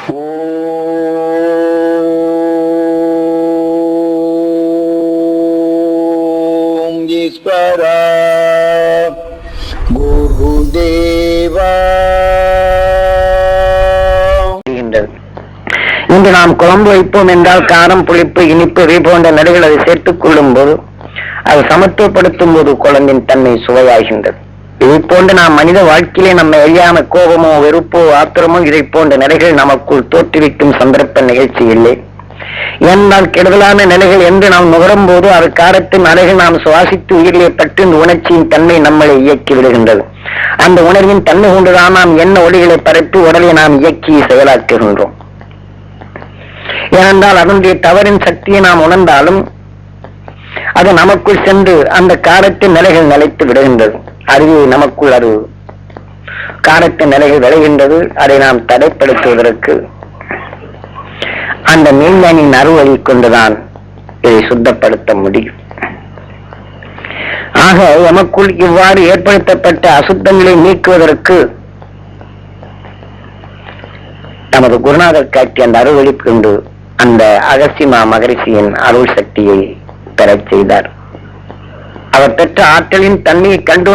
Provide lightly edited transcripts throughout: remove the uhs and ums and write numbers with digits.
ஓம் ஈஸ்வரா குருதேவா. இன்று நாம் குழம்பு வைப்போம் என்றால் காரம், புளிப்பு, இனிப்பு இவை போன்ற நிலைகள் அதை சேர்த்துக் கொள்ளும் போது அது சமத்துவப்படுத்தும் போது குழம்பின் தன்மை சுவையாகின்றது. இதை போன்று நாம் மனித வாழ்க்கையிலே நம்ம எரியாம கோபமோ, வெறுப்போ, ஆத்திரமோ இதை போன்ற நிலைகள் நமக்குள் தோற்றுவிக்கும் சந்தர்ப்ப நிகழ்ச்சி இல்லை. ஏனென்றால் கெடுதலான நிலைகள் என்று நாம் நுகரும் போது அது காரத்தின் அலைகள் நாம் சுவாசித்து உயிரிலே பட்டு இந்த உணர்ச்சியின் தன்மை நம்மளை இயக்கி விடுகின்றது. அந்த உணர்வின் தன்மை கொண்டுதான் நாம் என்ன ஒளிகளை பரப்பி உடலை நாம் இயக்கி செயலாக்குகின்றோம். ஏனென்றால் அதனுடைய தவறின் சக்தியை நாம் உணர்ந்தாலும் அது நமக்குள் சென்று அந்த காரத்தின் நிலைகள் நிலைத்து விடுகின்றது. அறிவு நமக்குள் அது காரத்தின் நிலைகள் விளைகின்றது. அதை நாம் தடைப்படுத்துவதற்கு அந்த மெய்ஞானின் அருள்வழி கொண்டுதான் இதை சுத்தப்படுத்த முடியும். ஆக எமக்குள் இவ்வாறு ஏற்படுத்தப்பட்ட அசுத்தங்களை நீக்குவதற்கு நமது குருநாதர் காட்டிய அந்த அருள்வழி கொண்டு அந்த அகஸ்திமா மகரிஷியின் அருள் சக்தியை பெறச் செய்தார். அவர் பெற்ற ஆற்றலின் தன்மையை கண்டு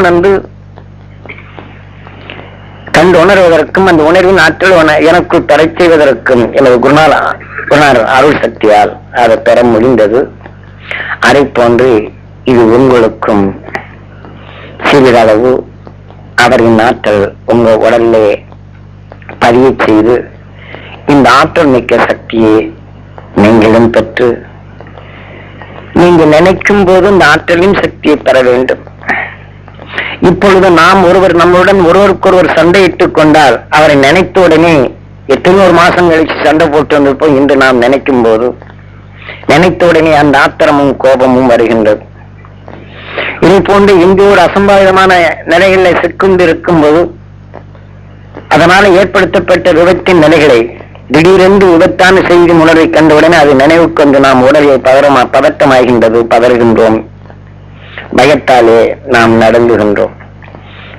உணர்வதற்கும் அந்த உணர்வின் ஆற்றல் எனக்குள் பெறச் செய்வதற்கும் எனது குருநாதர் அருள் சக்தியால் அதை பெற முடிந்தது. அதை போன்று இது உங்களுக்கும் சிறிதளவு அவரின் ஆற்றல் உங்க உடலிலே பதிய செய்து இந்த ஆற்றல் மிக்க சக்தியை நீங்களும் பெற்று நீங்கள் நினைக்கும் போது இந்த ஆற்றலின் சக்தியை பெற வேண்டும். இப்பொழுது நாம் நம்முடன் ஒருவருக்கொருவர் சண்டையிட்டுக் கொண்டால் அவரை நினைத்த உடனே எத்தனையோ மாசம் கழிச்சு சண்டை போட்டு வந்திருப்போம். இன்று நாம் நினைக்கும் போது நினைத்த உடனே அந்த ஆத்திரமும் கோபமும் வருகின்றது. இதை போன்று இங்கு ஒரு அசம்பாவிதமான நிலைகளில் சிக்கொண்டு இருக்கும் போது அதனால ஏற்படுத்தப்பட்ட விபத்தின் நிலைகளை திடீரென்று விபத்தான செய்தி உணர்வை கண்டவுடனே அது நினைவு கொண்டு நாம் உடலை பதட்டமாகின்றது, பதறுகின்றோம், பயத்தாலே நாம் நடந்துகின்றோம்.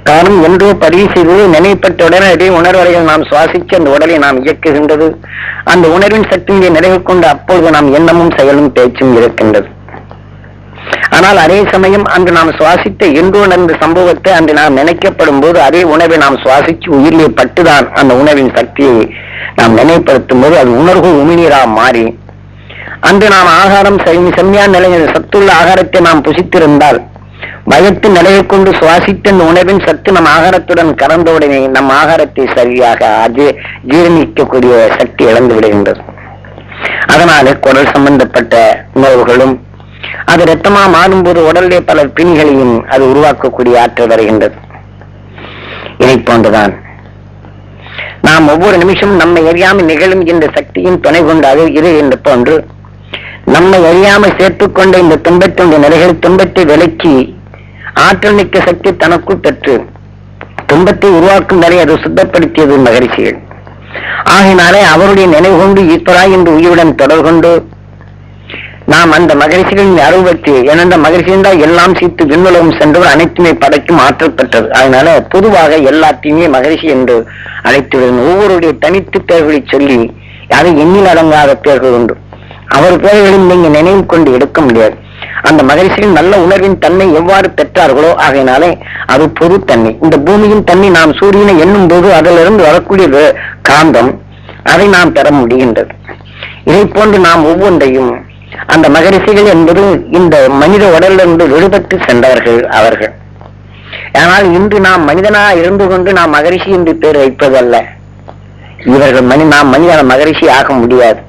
காரணம் என்றோ பதிவு செய்தது நினைப்பட்ட உடனே அதே உணர்வறைகள் நாம் சுவாசித்து அந்த உடலை நாம் இயக்குகின்றது. அந்த உணர்வின் சக்தியை நிறைவு கொண்டு அப்பொழுது நாம் எண்ணமும் செயலும் பேச்சும் இருக்கின்றது. ஆனால் அதே சமயம் அன்று நாம் சுவாசித்த என்றோ நடந்த சம்பவத்தை அன்று நாம் நினைக்கப்படும் போது அதே உணவை நாம் சுவாசித்து உயிரிலே பட்டுதான் அந்த உணவின் சக்தியை நாம் நினைப்படுத்தும் போது அது உணர்வு உமிழ்நீராக மாறி அன்று நாம் ஆகாரம் செம்மையான நிலையில் சத்துள்ள ஆகாரத்தை நாம் புசித்திருந்தால் பயத்தின் நிலையை கொண்டு சுவாசித்த இந்த உணவின் சத்து நம் ஆகாரத்துடன் கலந்தவுடனே நம் ஆகாரத்தை சரியாக ஜீரணிக்கக்கூடிய சக்தி இழந்து விடுகின்றது. அதனால குடல் சம்பந்தப்பட்ட உணவுகளும் அது இரத்தமா மாறும்போது உடலிலே பல பிணிகளையும் அது உருவாக்கக்கூடிய ஆற்றல் வருகின்றது. இதை போன்றுதான் நாம் ஒவ்வொரு நிமிஷமும் நம்மை அறியாமல் நிகழும் இந்த சக்தியின் துணை கொண்டாது இது என்று போன்று நம்மை அறியாமல் சேர்த்துக்கொண்ட இந்த துன்பத்தினுடைய நிலைகள் துன்பத்தை விலக்கி ஆற்றல் மிக்க சக்தி தனக்குள் பெற்று துன்பத்தை உருவாக்கும் வரை அது சுத்தப்படுத்தியது மகரிஷிகள். ஆகினாலே அவருடைய நினைவு கொண்டு ஈஸ்வரா என்று உயிருடன் தொடர்பு கொண்டு நாம் அந்த மகரிஷிகளின் அருள்வற்றி ஏனென்ற மகரிஷியின் தான் எல்லாம் சீத்து விண்ணுலகம் சென்றவர் அனைத்துமே படைக்கும் ஆற்றல் பெற்றது. அதனால பொதுவாக எல்லாத்தையுமே மகரிஷி என்று அழைத்து ஒவ்வொருடைய தனித்து பெயர்களை சொல்லி அதை எண்ணில் அடங்காத பெயர்கள் உண்டு. அவர் பெயர்களையும் நீங்க நினைவு கொண்டு எடுக்க முடியாது. அந்த மகரிஷியின் நல்ல உணர்வின் தன்மை எவ்வாறு பெற்றார்களோ ஆகையினாலே அது பொது தன்மை. இந்த பூமியின் தன்மை நாம் சூரியனை எண்ணும் போது அதிலிருந்து வரக்கூடிய காந்தம் அதை நாம் பெற முடிகின்றது. இதை போன்று நாம் ஒவ்வொன்றையும் அந்த மகரிஷிகள் என்பது இந்த மனித உடலிலிருந்து விடுபட்டு சென்றவர்கள் அவர்கள். ஆனால் இன்று நாம் மனிதனா இருந்து கொண்டு நாம் மகரிஷி என்று பேர் வைப்பதல்ல. இவர்கள் நாம் மனிதன மகரிஷி ஆக முடியாது.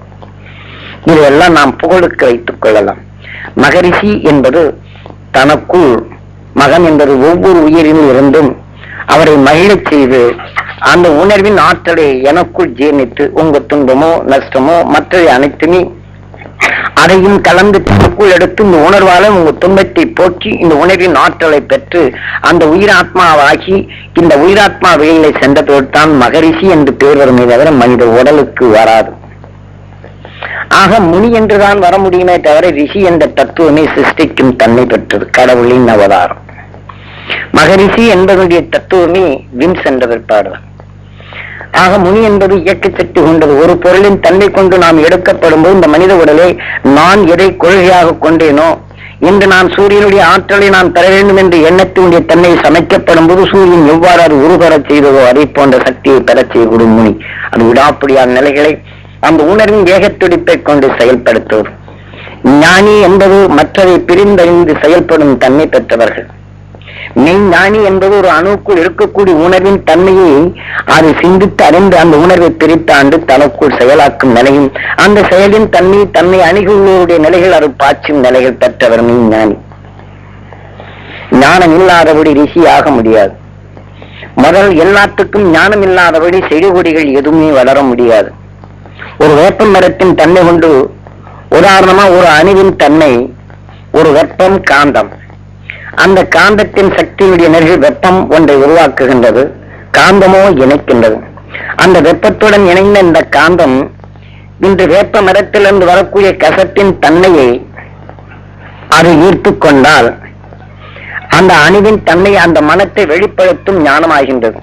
இதையெல்லாம் நாம் புகழுக்கு வைத்துக் கொள்ளலாம். மகரிஷி என்பது தனக்குள் மகன் என்பது ஒவ்வொரு உயிரினும் இருந்தும் அவரை மகிழச் செய்து அந்த உணர்வின் ஆற்றலை எனக்குள் ஜீர்ணித்து உங்க துன்பமோ நஷ்டமோ மற்ற அனைத்துமே அதையும் கலந்து தனக்குள் எடுத்து இந்த உணர்வால உங்க துன்பத்தை போக்கி இந்த உணர்வின் ஆற்றலை பெற்று அந்த உயிராத்மாவாகி இந்த உயிராத்மா வெளியிலே சென்றதோடு தான் மகரிஷி என்று பேர் வருமே தவிர மனித உடலுக்கு வராது. ஆக முனி என்றுதான் வர முடியுமே தவிர ரிஷி என்ற தத்துவமே சிருஷ்டிக்கும் தன்மை பெற்றது, கடவுளின் அவதாரம். மகரிஷி என்பதனுடைய தத்துவமே வின் சென்ற பிற்பாடுதான். ஆக முனி என்பது இயக்க சக்தி கொண்டது. ஒரு பொருளின் தன்மை கொண்டு நாம் எடுக்கப்படும் போது இந்த மனித உடலை நான் எதை கொள்கையாக கொண்டேனோ, இன்று நான் சூரியனுடைய ஆற்றலை நான் பெற வேண்டும் என்று எண்ணத்தினுடைய தன்மை சமைக்கப்படும் போது சூரியன் எவ்வாறு அது உருவரச் செய்ததோ அதை போன்ற சக்தியை பெறச் செய்யக்கூடும் முனி. அது விடாப்பிடியான நிலைகளை அந்த உணர்வின் வேகத்துடிப்பை கொண்டு செயல்படுத்துவது. ஞானி என்பது மற்றதை பிரிந்தறிந்து செயல்படும் தன்மை பெற்றவர்கள். மெய்ஞானி என்பது ஒரு அணுக்குள் இருக்கக்கூடிய உணர்வின் தன்மையை அது சிந்தித்து அறிந்து அந்த உணர்வை பிரித்தாண்டு தனக்குள் செயலாக்கும் நிலையும், அந்த செயலின் தன்மை அணுகுள்ளோருடைய நிலைகள் அது பாய்ச்சும் நிலைகள் பெற்றவர் மெய்ஞானி. ஞானம் இல்லாதபடி ரிஷி ஆக முடியாது. முதல் எல்லாத்துக்கும் ஞானம் இல்லாதபடி செடிகொடிகள் எதுவுமே வளர முடியாது. ஒரு வேப்ப மரத்தின் தன்மை கொண்டு உதாரணமா ஒரு அணுவின் தன்மை ஒரு வெப்பம் காந்தம். அந்த காந்தத்தின் சக்தியுடைய நிகழ்வு வெப்பம் ஒன்றை உருவாக்குகின்றது, காந்தமோ இணைக்கின்றது. அந்த வெப்பத்துடன் இணைந்த இந்த காந்தம் இன்று வேப்ப மரத்திலிருந்து வரக்கூடிய கசத்தின் தன்மையை அது ஈர்த்து கொண்டால் அந்த அணுவின் தன்மை அந்த மனத்தை வெளிப்படுத்தும் ஞானமாகின்றது.